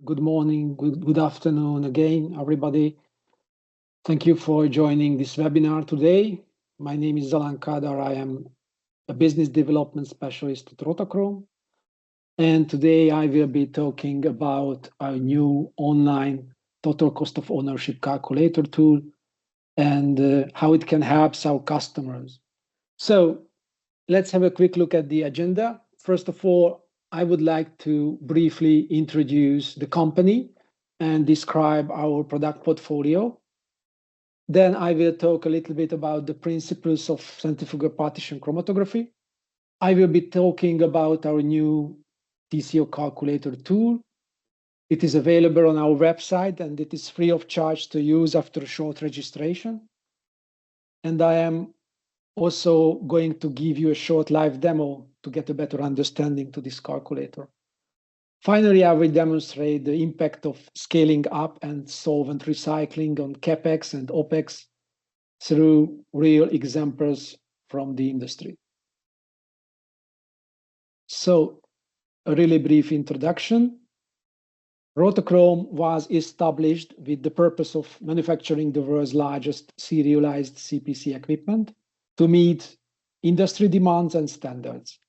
Good morning, good afternoon again, everybody. Thank you for joining this webinar today. My name is Zalan Kadar. I am a business development specialist at RotaChrom. And today I will be talking about our new online total cost of ownership calculator tool and how it can help our customers. So let's have a quick look at the agenda. First of all, I would like to briefly introduce the company and describe our product portfolio. Then I will talk a little bit about the principles of centrifugal partition chromatography. I will be talking about our new TCO calculator tool. It is available on our website and it is free of charge to use after a short registration. And I am also going to give you a short live demo to get a better understanding to this calculator. Finally, I will demonstrate the impact of scaling up and solvent recycling on CapEx and OpEx through real examples from the industry. So, a really brief introduction. RotaChrom was established with the purpose of manufacturing the world's largest serialized CPC equipment to meet industry demands and standards.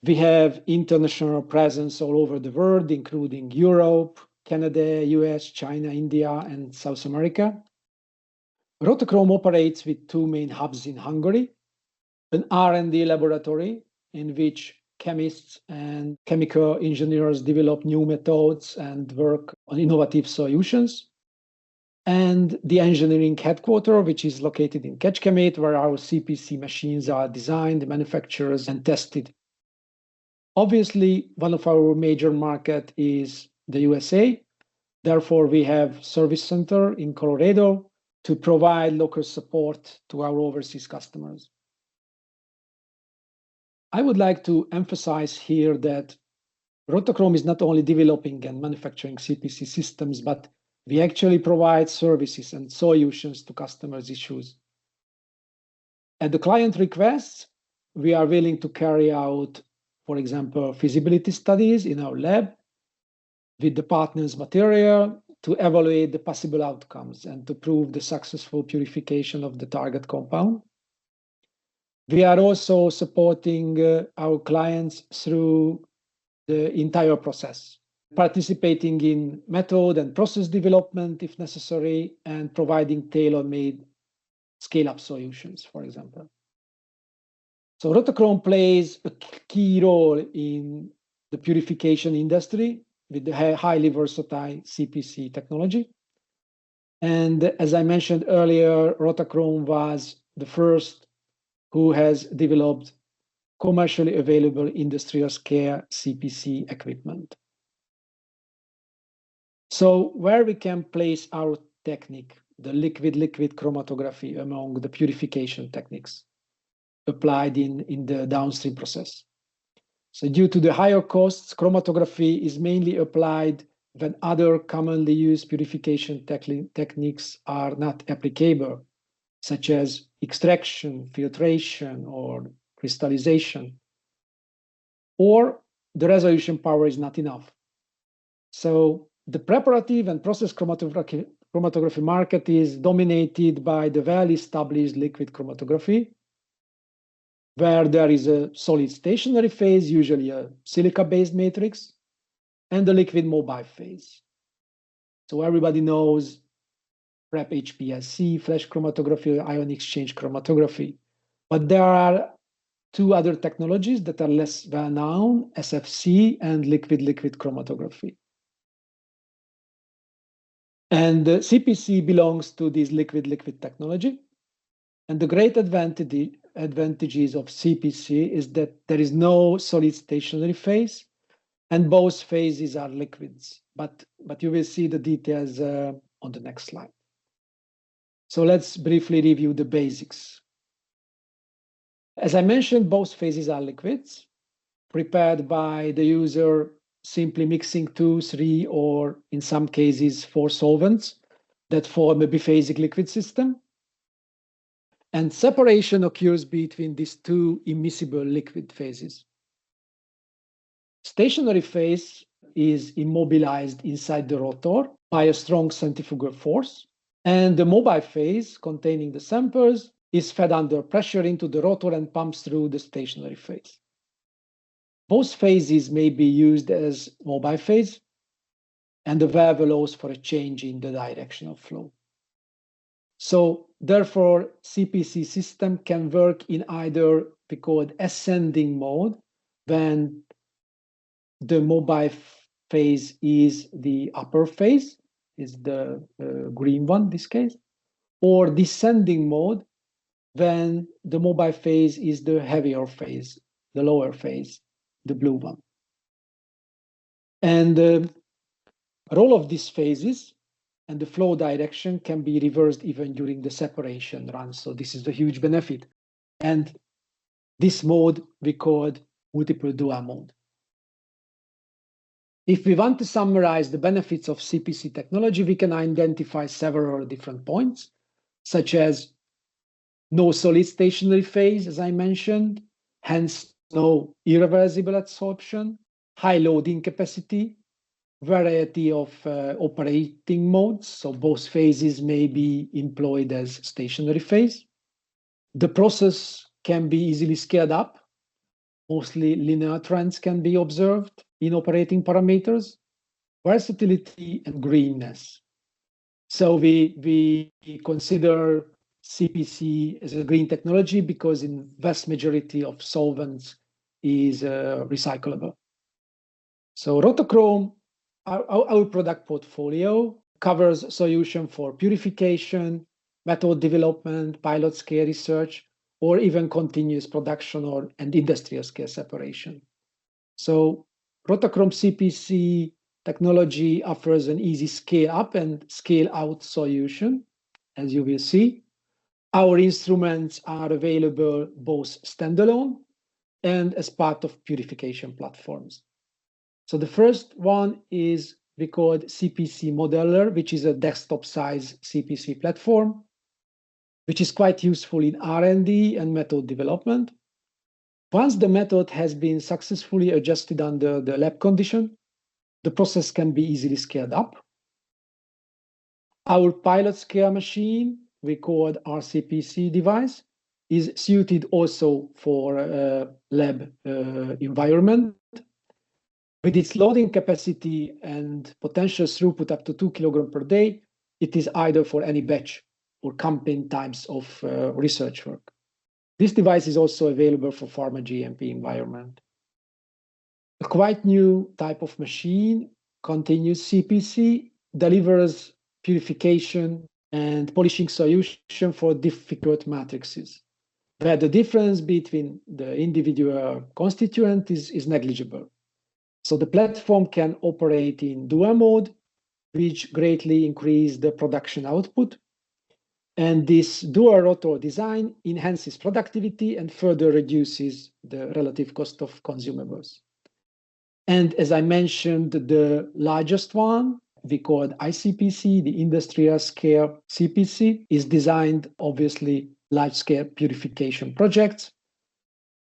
We have international presence all over the world, including Europe, Canada, US, China, India, and South America. RotaChrom operates with two main hubs in Hungary, an R&D laboratory in which chemists and chemical engineers develop new methods and work on innovative solutions, and the engineering headquarters, which is located in Kecskemét, where our CPC machines are designed, manufactured, and tested. Obviously, one of our major markets is the USA. Therefore, we have service center in Colorado to provide local support to our overseas customers. I would like to emphasize here that RotaChrom is not only developing and manufacturing CPC systems, but we actually provide services and solutions to customers' issues. At the client request, we are willing to carry out, for example, feasibility studies in our lab with the partner's material to evaluate the possible outcomes and to prove the successful purification of the target compound. We are also supporting our clients through the entire process, participating in method and process development if necessary, and providing tailor-made scale-up solutions, for example. So RotaChrom plays a key role in the purification industry with the highly versatile CPC technology. And as I mentioned earlier, RotaChrom was the first who has developed commercially available industrial scale CPC equipment. So where we can place our technique, the liquid-liquid chromatography among the purification techniques applied in the downstream process. So due to the higher costs, chromatography is mainly applied when other commonly used purification techniques are not applicable, such as extraction, filtration, or crystallization, or the resolution power is not enough. So the preparative and process chromatography market is dominated by the well-established liquid chromatography, where there is a solid stationary phase, usually a silica-based matrix, and the liquid mobile phase. So everybody knows PrEP HPLC, flash chromatography, ion exchange chromatography. But there are two other technologies that are less well known, SFC and liquid-liquid chromatography. And CPC belongs to this liquid-liquid technology. And the great advantages of CPC is that there is no solid stationary phase, and both phases are liquids. But you will see the details on the next slide. So let's briefly review the basics. As I mentioned, both phases are liquids, prepared by the user simply mixing 2, 3, or in some cases 4 solvents that form a biphasic liquid system. And separation occurs between these two immiscible liquid phases. Stationary phase is immobilized inside the rotor by a strong centrifugal force, and the mobile phase containing the samples is fed under pressure into the rotor and pumps through the stationary phase. Both phases may be used as mobile phase, and the valve allows for a change in the direction of flow. So therefore, CPC system can work in either we call it ascending mode, when the mobile phase is the upper phase, is the green one in this case, or descending mode, when the mobile phase is the heavier phase, the lower phase, the blue one. And the role of these phases and the flow direction can be reversed even during the separation run. So this is the huge benefit. And this mode we call multiple dual mode. If we want to summarize the benefits of CPC technology, we can identify several different points, such as no solid stationary phase, as I mentioned, hence no irreversible adsorption, high loading capacity, variety of operating modes, so both phases may be employed as stationary phase. The process can be easily scaled up. Mostly linear trends can be observed in operating parameters, versatility, and greenness. So we consider CPC as a green technology because in vast majority of solvents is recyclable. So RotaChrom, our product portfolio covers solution for purification, method development, pilot scale research, or even continuous production and industrial scale separation. So RotaChrom CPC technology offers an easy scale up and scale out solution, as you will see. Our instruments are available both standalone and as part of purification platforms. So the first one is we call CPC Modeler, which is a desktop size CPC platform, which is quite useful in R&D and method development. Once the method has been successfully adjusted under the lab condition, the process can be easily scaled up. Our pilot scale machine, we call it RCPC device, is suited also for a lab environment. With its loading capacity and potential throughput up to 2 kilograms per day, it is either for any batch or campaign types of research work. This device is also available for pharma GMP environment. A quite new type of machine, continuous CPC, delivers purification and polishing solution for difficult matrices, where the difference between the individual constituent is negligible. So the platform can operate in dual mode, which greatly increases the production output. And this dual rotor design enhances productivity and further reduces the relative cost of consumables. And as I mentioned, the largest one, we call it ICPC, the industrial scale CPC, is designed, obviously, large-scale purification projects.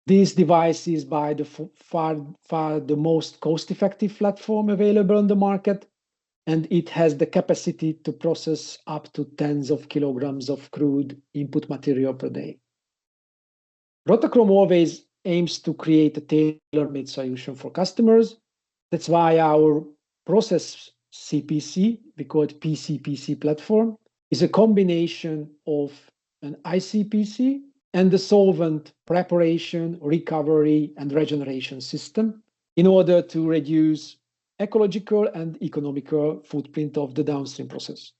This device is by the far the most cost-effective platform available on the market, and it has the capacity to process up to tens of kilograms of crude input material per day. RotaChrom always aims to create a tailor-made solution for customers. That's why our process CPC, we call it PCPC platform, is a combination of an ICPC and the solvent preparation, recovery, and regeneration system in order to reduce ecological and economical footprint of the downstream process.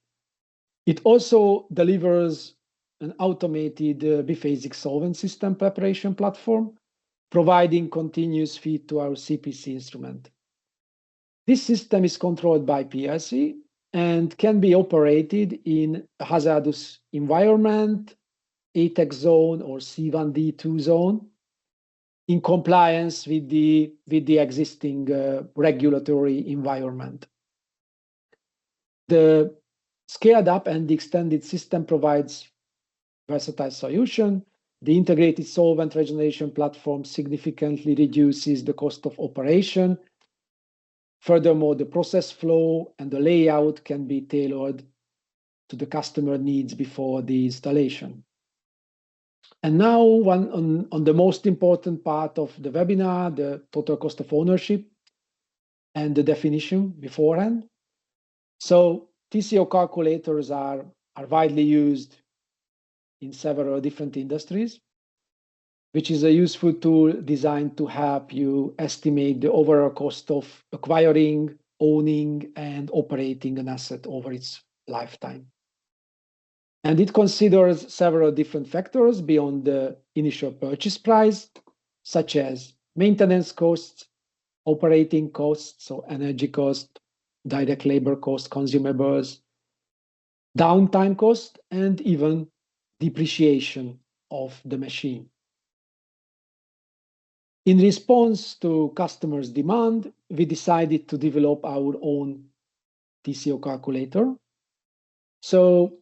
It also delivers an automated biphasic solvent system preparation platform, providing continuous feed to our CPC instrument. This system is controlled by PLC and can be operated in a hazardous environment, ATEX zone or C1D2 zone, in compliance with the existing regulatory environment. The scaled up and the extended system provides versatile solution. The integrated solvent regeneration platform significantly reduces the cost of operation Furthermore, the process flow and the layout can be tailored to the customer needs before the installation. And now on the most important part of the webinar, the total cost of ownership and the definition beforehand. So TCO calculators are widely used in several different industries, which is a useful tool designed to help you estimate the overall cost of acquiring, owning, and operating an asset over its lifetime. And it considers several different factors beyond the initial purchase price, such as maintenance costs, operating costs, so energy cost, direct labor cost, consumables, downtime cost, and even depreciation of the machine. In response to customers' demand, we decided to develop our own TCO calculator. So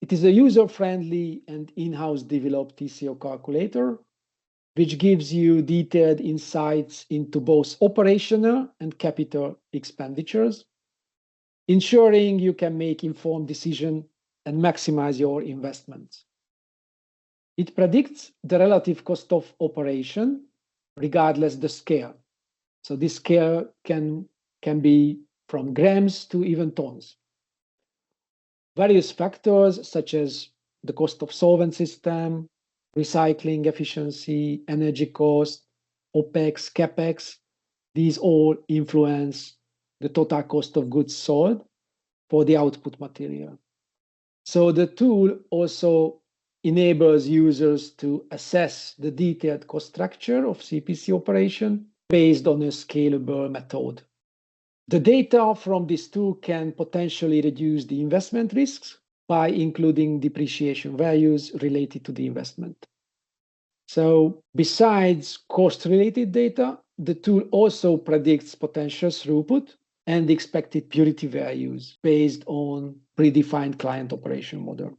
it is a user-friendly and in-house developed TCO calculator, which gives you detailed insights into both operational and capital expenditures, ensuring you can make informed decisions and maximize your investments. It predicts the relative cost of operation regardless the scale. So this scale can be from grams to even tons. Various factors such as the cost of solvent system, recycling efficiency, energy cost, OPEX, CAPEX, these all influence the total cost of goods sold for the output material. So the tool also enables users to assess the detailed cost structure of CPC operation based on a scalable method. The data from this tool can potentially reduce the investment risks by including depreciation values related to the investment. So besides cost-related data, the tool also predicts potential throughput and expected purity values based on predefined client operation model.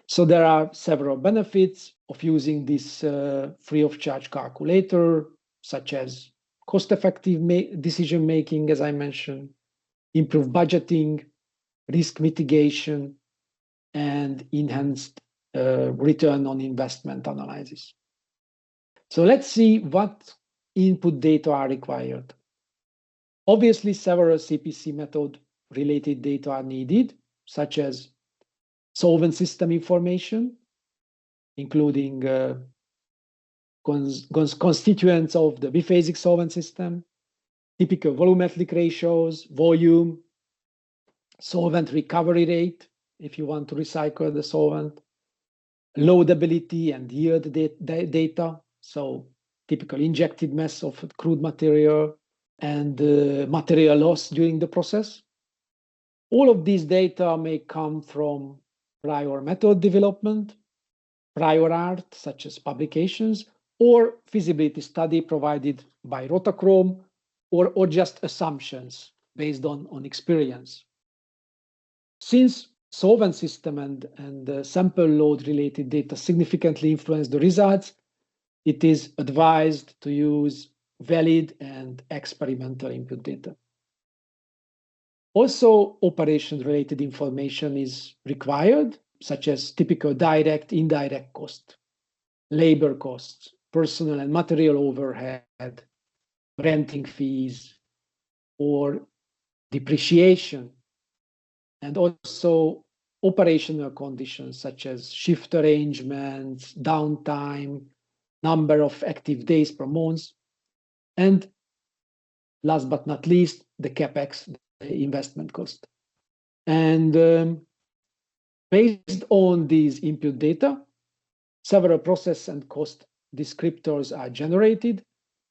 So there are several benefits of using this free of charge calculator, such as cost-effective decision-making, as I mentioned, improved budgeting, risk mitigation, and enhanced return on investment analysis. So let's see what input data are required. Obviously, several CPC method-related data are needed, such as solvent system information, including constituents of the biphasic solvent system, typical volumetric ratios, volume, solvent recovery rate, if you want to recycle the solvent, loadability and yield data, so typical injected mass of crude material and material loss during the process. All of these data may come from prior method development, prior art, such as publications, or feasibility study provided by RotaChrom, or just assumptions based on experience. Since solvent system and sample load related data significantly influence the results, it is advised to use valid and experimental input data. Also, operation-related information is required, such as typical direct, indirect cost, labor costs, personal and material overhead, renting fees, or depreciation, and also operational conditions such as shift arrangements, downtime, number of active days per month, and last but not least, the CAPEX, the investment cost. And based on these input data, several process and cost descriptors are generated.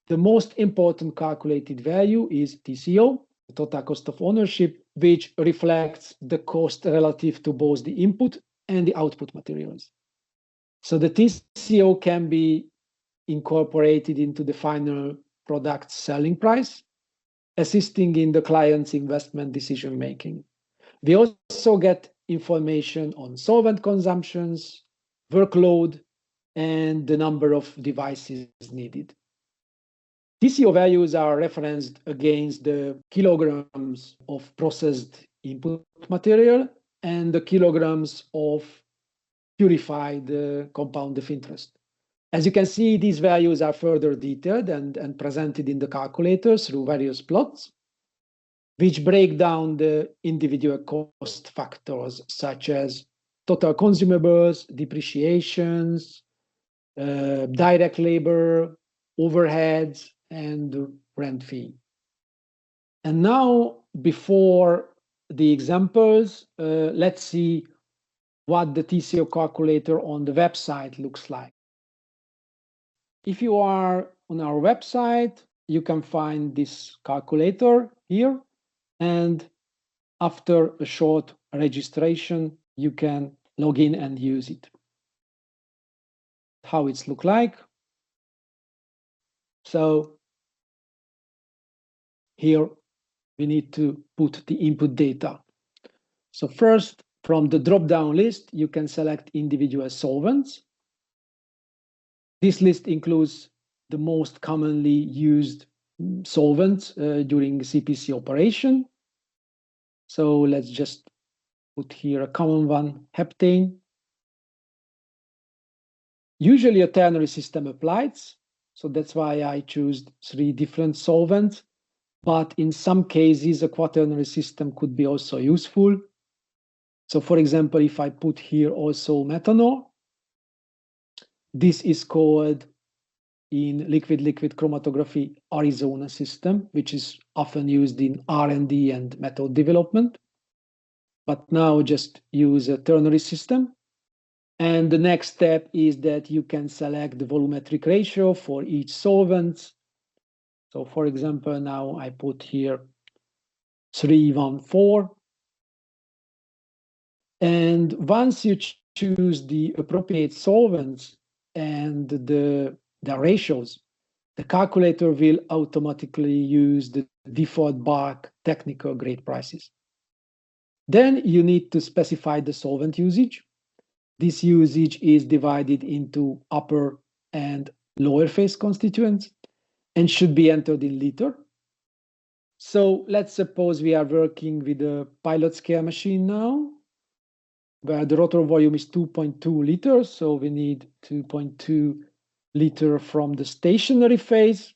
The most important calculated value is TCO, the total cost of ownership, which reflects the cost relative to both the input and the output materials. So the TCO can be incorporated into the final product selling price, assisting in the client's investment decision making. We also get information on solvent consumptions, workload, and the number of devices needed. TCO values are referenced against the kilograms of processed input material and the kilograms of purified compound of interest. As you can see, these values are further detailed and presented in the calculator through various plots, which break down the individual cost factors such as total consumables, depreciations, direct labor, overheads, and rent fee. And now, before the examples, let's see what the TCO calculator on the website looks like. If you are on our website, you can find this calculator here, and after a short registration, you can log in and use it. How it's look like. So here we need to put the input data. So first, from the drop-down list, you can select individual solvents. This list includes the most commonly used solvents during CPC operation. So let's just put here a common one, heptane. Usually a ternary system applies, so that's why I choose 3 different solvents. But in some cases, a quaternary system could be also useful. So for example, if I put here also methanol, this is called in liquid-liquid chromatography Arizona system, which is often used in R&D and method development. But now just use a ternary system. And the next step is that you can select the volumetric ratio for each solvent. So for example, now I put here 3:1:4. And once you choose the appropriate solvents and the ratios, the calculator will automatically use the default bulk technical grade prices. Then you need to specify the solvent usage. This usage is divided into upper and lower phase constituents and should be entered in liter. So let's suppose we are working with a pilot scale machine now, where the rotor volume is 2.2 liters. So we need 2.2 liter from the stationary phase.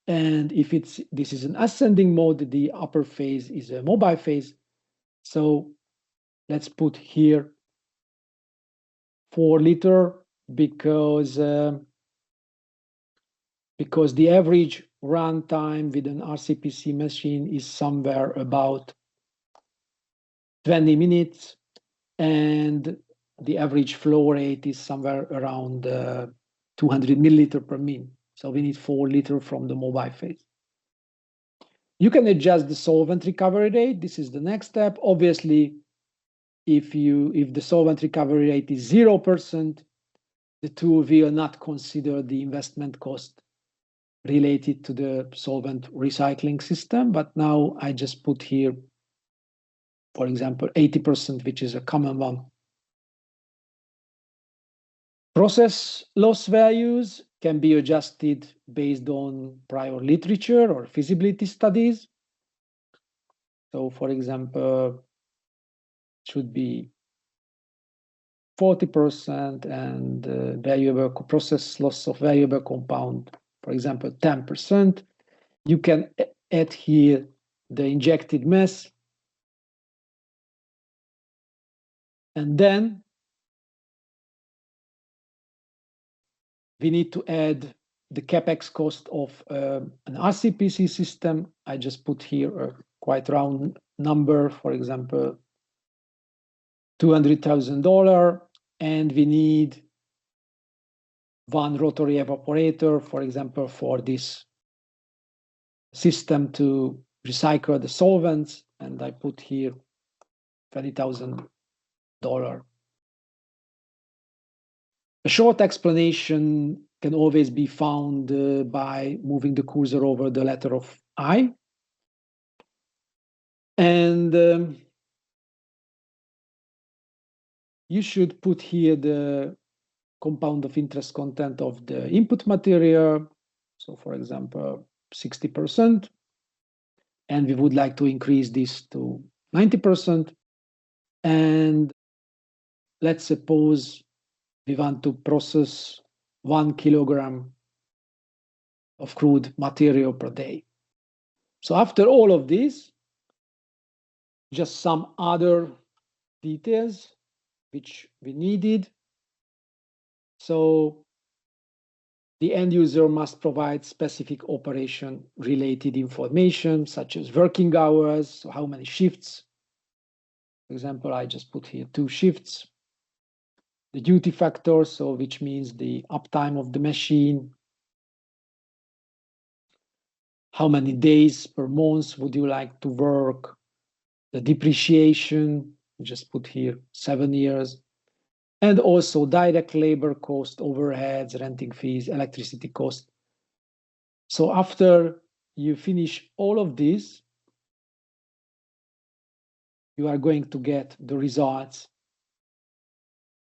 And if this is an ascending mode, the upper phase is a mobile phase. So let's put here 4 liter because the average runtime with an RCPC machine is somewhere about 20 minutes, and the average flow rate is somewhere around 200 milliliter per min. So we need 4 liter from the mobile phase. You can adjust the solvent recovery rate. This is the next step. Obviously, if the solvent recovery rate is 0%, the tool will not consider the investment cost related to the solvent recycling system. But now I just put here, for example, 80%, which is a common one. Process loss values can be adjusted based on prior literature or feasibility studies. So for example, it should be 40% and valuable process loss of valuable compound, for example, 10%. You can add here the injected mass. And then we need to add the CapEx cost of an RCPC system. I just put here a quite round number, for example, $200,000, and we need 1 rotary evaporator, for example, for this system to recycle the solvents, and I put here $20,000. A short explanation can always be found by moving the cursor over the letter of I. And you should put here the compound of interest content of the input material. So for example, 60%, and we would like to increase this to 90%. And let's suppose we want to process 1 kilogram of crude material per day. So after all of this, just some other details which we needed. So the end user must provide specific operation related information, such as working hours, so how many shifts. For example, I just put here 2 shifts. The duty factor, so which means the uptime of the machine. How many days per month would you like to work? The depreciation, just put here 7 years. And also direct labor cost, overheads, renting fees, electricity cost. So after you finish all of this, you are going to get the results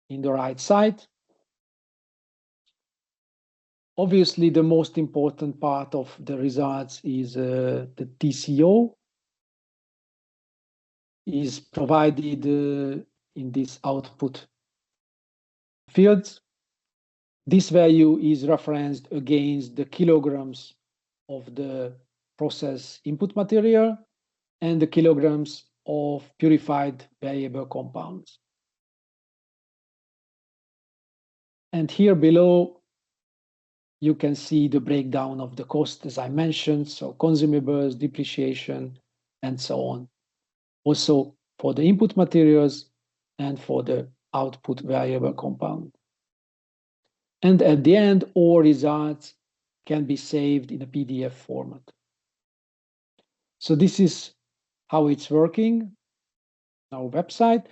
in the right side. Obviously, the most important part of the results is the TCO is provided in this output fields. This value is referenced against the kilograms of the process input material and the kilograms of purified variable compounds. And here below, you can see the breakdown of the cost, as I mentioned, so consumables, depreciation, and so on. Also for the input materials and for the output variable compound. And at the end, all results can be saved in a PDF format. So this is how it's working, our website.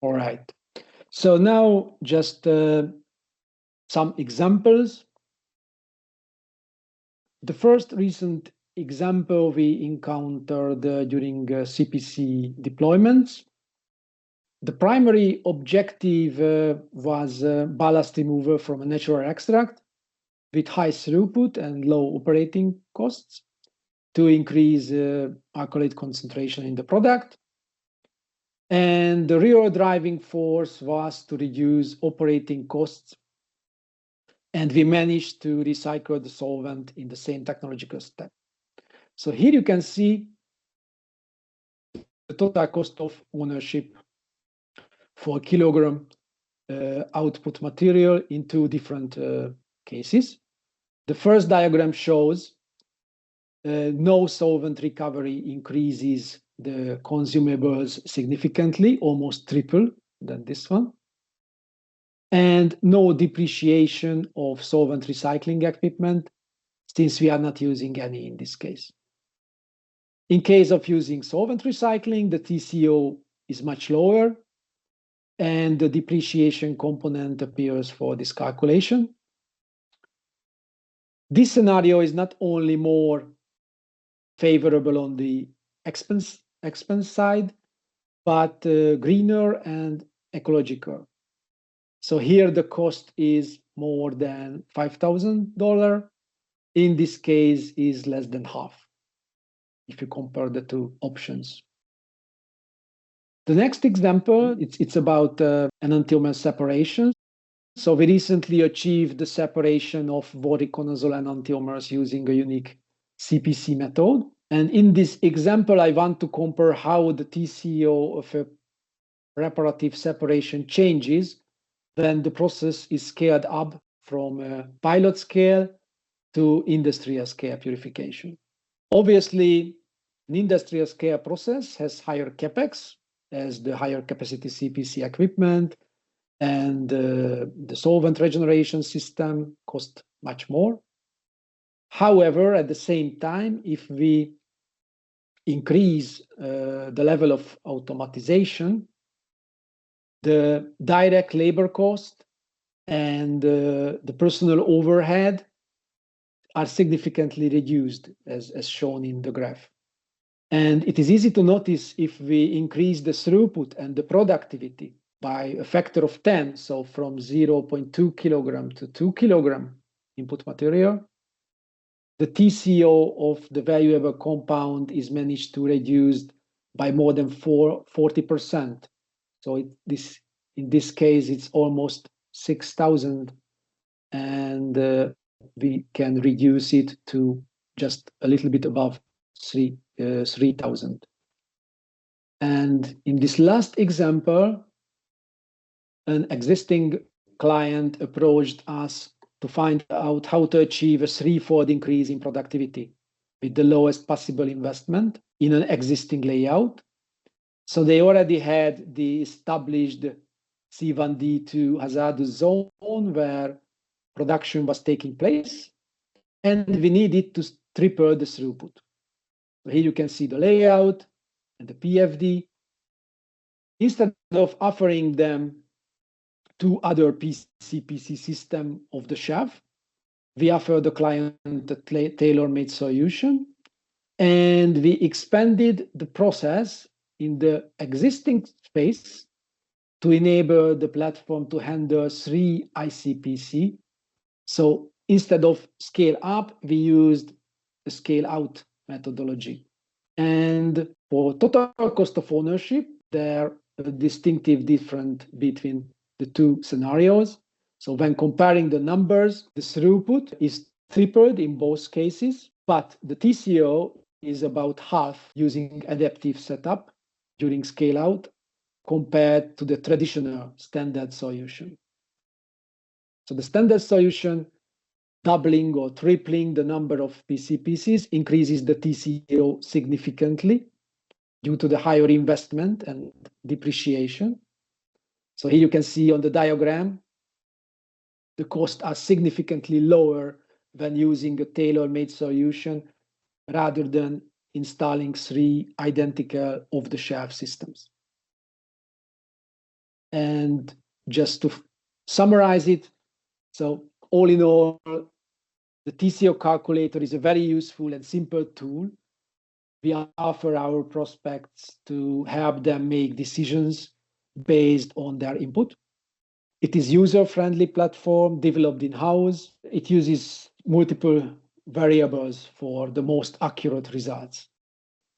All right. So now just some examples. The first recent example we encountered during CPC deployments. The primary objective was ballast removal from a natural extract with high throughput and low operating costs to increase alkylate concentration in the product. And the real driving force was to reduce operating costs. And we managed to recycle the solvent in the same technological step. So here you can see the total cost of ownership for a kilogram output material in 2 different cases. The first diagram shows no solvent recovery increases the consumables significantly, almost triple than this one. And no depreciation of solvent recycling equipment, since we are not using any in this case. In case of using solvent recycling, the TCO is much lower, and the depreciation component appears for this calculation. This scenario is not only more favorable on the expense side, but greener and ecological. So here the cost is more than $5,000. In this case is less than half if you compare the 2 options. The next example, it's about enantiomer separation. So we recently achieved the separation of voriconazole enantiomers using a unique CPC method. And in this example, I want to compare how the TCO of a reparative separation changes when the process is scaled up from a pilot scale to industrial scale purification. Obviously, an industrial scale process has higher capex as the higher capacity CPC equipment, and the solvent regeneration system cost much more. However, at the same time, if we increase the level of automatization, the direct labor cost and the personal overhead are significantly reduced, as shown in the graph. And it is easy to notice if we increase the throughput and the productivity by a factor of 10, so from 0.2 kilogram to 2 kilogram input material, the TCO of the valuable compound is managed to reduce by more than 40%. So in this case, it's almost 6,000, and we can reduce it to just a little bit above 3,000. And in this last example, an existing client approached us to find out how to achieve a threefold increase in productivity with the lowest possible investment in an existing layout. So they already had the established C1D2 hazardous zone where production was taking place, and we needed to triple the throughput. So here you can see the layout and the PFD. Instead of offering them two other CPC system off the shelf, we offer the client a tailor-made solution, and we expanded the process in the existing space to enable the platform to handle 3 ICPC. So instead of scale up, we used a scale out methodology. And for total cost of ownership, there are a distinctive difference between the two scenarios. So when comparing the numbers, the throughput is tripled in both cases, but the TCO is about half using adaptive setup during scale out compared to the traditional standard solution. So the standard solution, doubling or tripling the number of PCPCs, increases the TCO significantly due to the higher investment and depreciation. So here you can see on the diagram, the costs are significantly lower when using a tailor-made solution rather than installing 3 identical off-the-shelf systems. And just to summarize it, so all in all, the TCO calculator is a very useful and simple tool. We offer our prospects to help them make decisions based on their input. It is user-friendly platform developed in-house. It uses multiple variables for the most accurate results.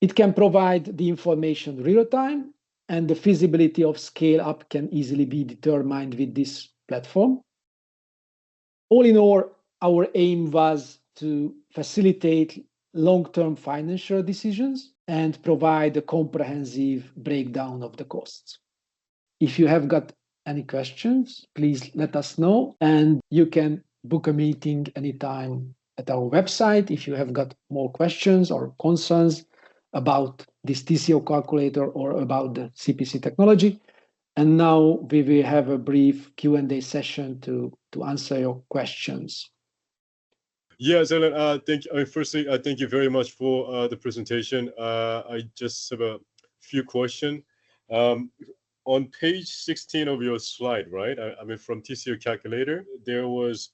It can provide the information real-time, and the feasibility of scale-up can easily be determined with this platform. All in all, our aim was to facilitate long-term financial decisions and provide a comprehensive breakdown of the costs. If you have got any questions, please let us know, and you can book a meeting anytime at our website if you have got more questions or concerns about this TCO calculator or about the CPC technology. And now we will have a brief Q&A session to answer your questions. Yeah, Zelan, firstly, thank you very much for the presentation. I just have a few questions. On page 16 of your slide, right? I mean, from TCO calculator, there was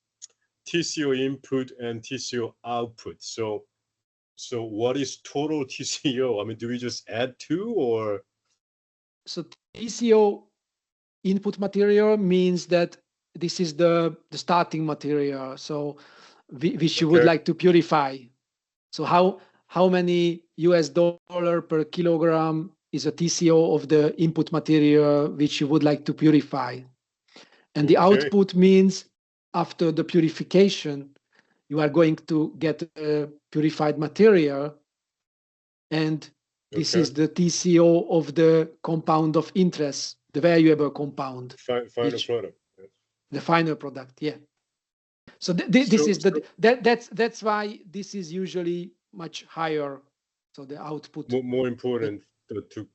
TCO input and TCO output. So what is total TCO? I mean, do we just add 2 or? So TCO input material means that this is the starting material. So which you would like to purify. So how many US dollar per kilogram is a TCO of the input material which you would like to purify. And the output means after the purification, you are going to get a purified material, and this is the TCO of the compound of interest, the valuable compound. Final product. The final product, yeah. So that's why this is usually much higher. So the output more important to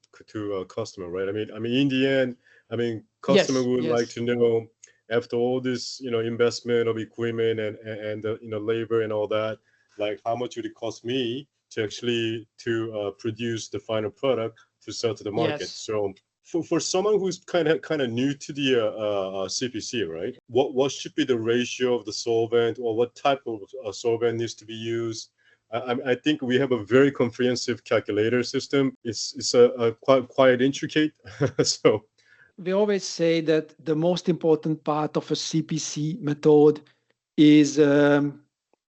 customer, right? I mean, in the end, I mean, customer would like to know after all this, investment of equipment and labor and all that, like how much would it cost me to actually produce the final product to sell to the market? So for someone who's kind of new to the CPC, right? What should be the ratio of the solvent, or what type of solvent needs to be used? I think we have a very comprehensive calculator system. It's quite intricate. So we always say that the most important part of a CPC method is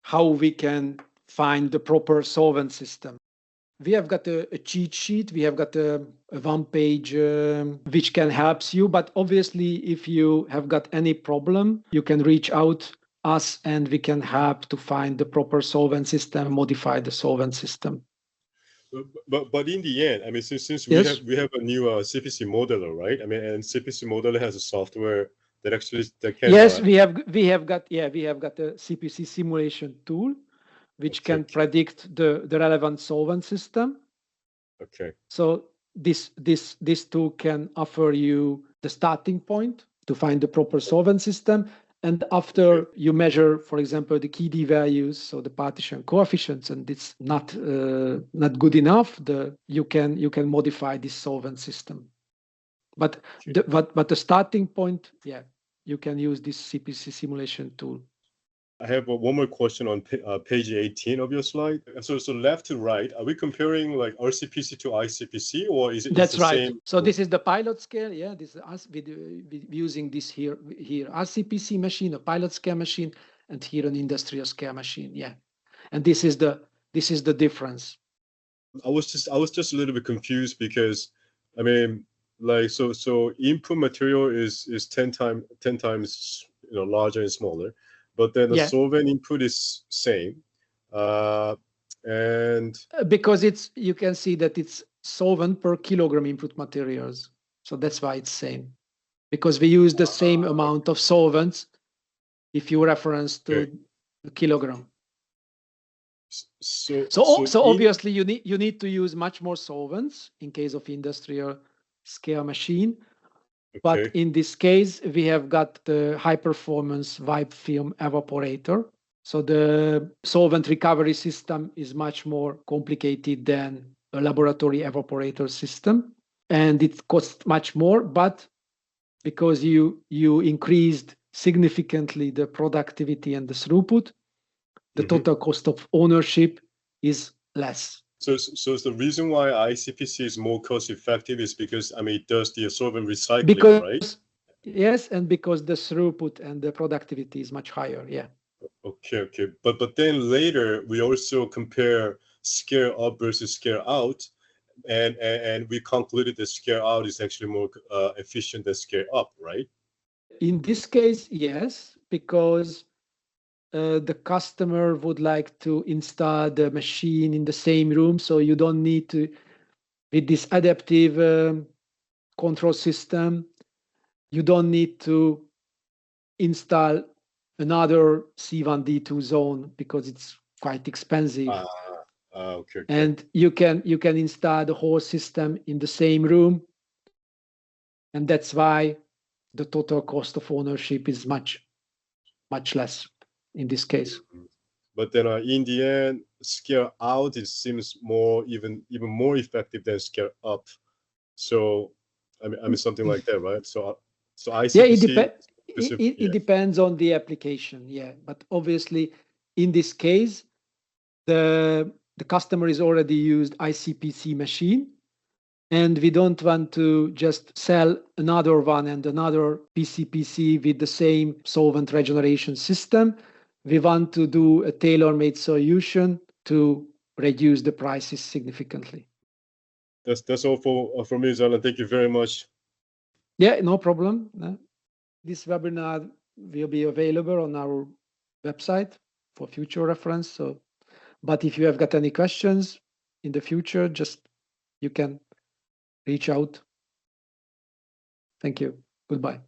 how we can find the proper solvent system. We have got a cheat sheet. We have got a one page which can help you. But obviously, if you have got any problem, you can reach out us and we can help to find the proper solvent system, modify the solvent system. But in the end, I mean, since yes. we have a new CPC modeler, right? I mean, and CPC modeler has a software that actually can. Yes, we have got a CPC simulation tool, which can predict the relevant solvent system. Okay. So this tool can offer you the starting point to find the proper solvent system. And after you measure, for example, the KD values, so the partition coefficients, and it's not good enough, you can modify this solvent system. But the starting point, yeah, you can use this CPC simulation tool. I have one more question on page 18 of your slide. So left to right, are we comparing like RCPC to ICPC, or is it that's the right same? So this is the pilot scale. Yeah, this is us with using this here RCPC machine, a pilot scale machine, and here an industrial scale machine. Yeah, and this is the difference. I was just a little bit confused because I mean, like so input material is 10 times larger and smaller, but then the solvent input is same, and because you can see that it's solvent per kilogram input materials, so that's why it's same, because we use the same amount of solvents if you reference to the kilogram. So obviously you need to use much more solvents in case of industrial scale machine. But in this case, we have got the high performance wipe film evaporator. So the solvent recovery system is much more complicated than a laboratory evaporator system, and it costs much more. But because you increased significantly the productivity and the throughput, the total cost of ownership is less. So the reason why ICPC is more cost effective is because it does the solvent recycling, right? Yes, and because the throughput and the productivity is much higher. Yeah. Okay. But then later we also compare scale up versus scale out, and we concluded that scale out is actually more efficient than scale up, right? In this case, yes, because the customer would like to install the machine in the same room, so you don't need to, with this adaptive control system, you don't need to install another C1D2 zone because it's quite expensive. Okay. And you can install the whole system in the same room, and that's why the total cost of ownership is much less in this case. But then in the end, scale out, it seems even more effective than scale up. So I mean something like that, right? So ICPC. It depends on the application, yeah. But obviously, in this case, the customer is already used ICPC machine, and we don't want to just sell another one and another PCPC with the same solvent regeneration system. We want to do a tailor-made solution to reduce the prices significantly. That's all for me, Zalan. Thank you very much. Yeah, no problem. This webinar will be available on our website for future reference. So, but if you have got any questions in the future, you can reach out. Thank you. Goodbye.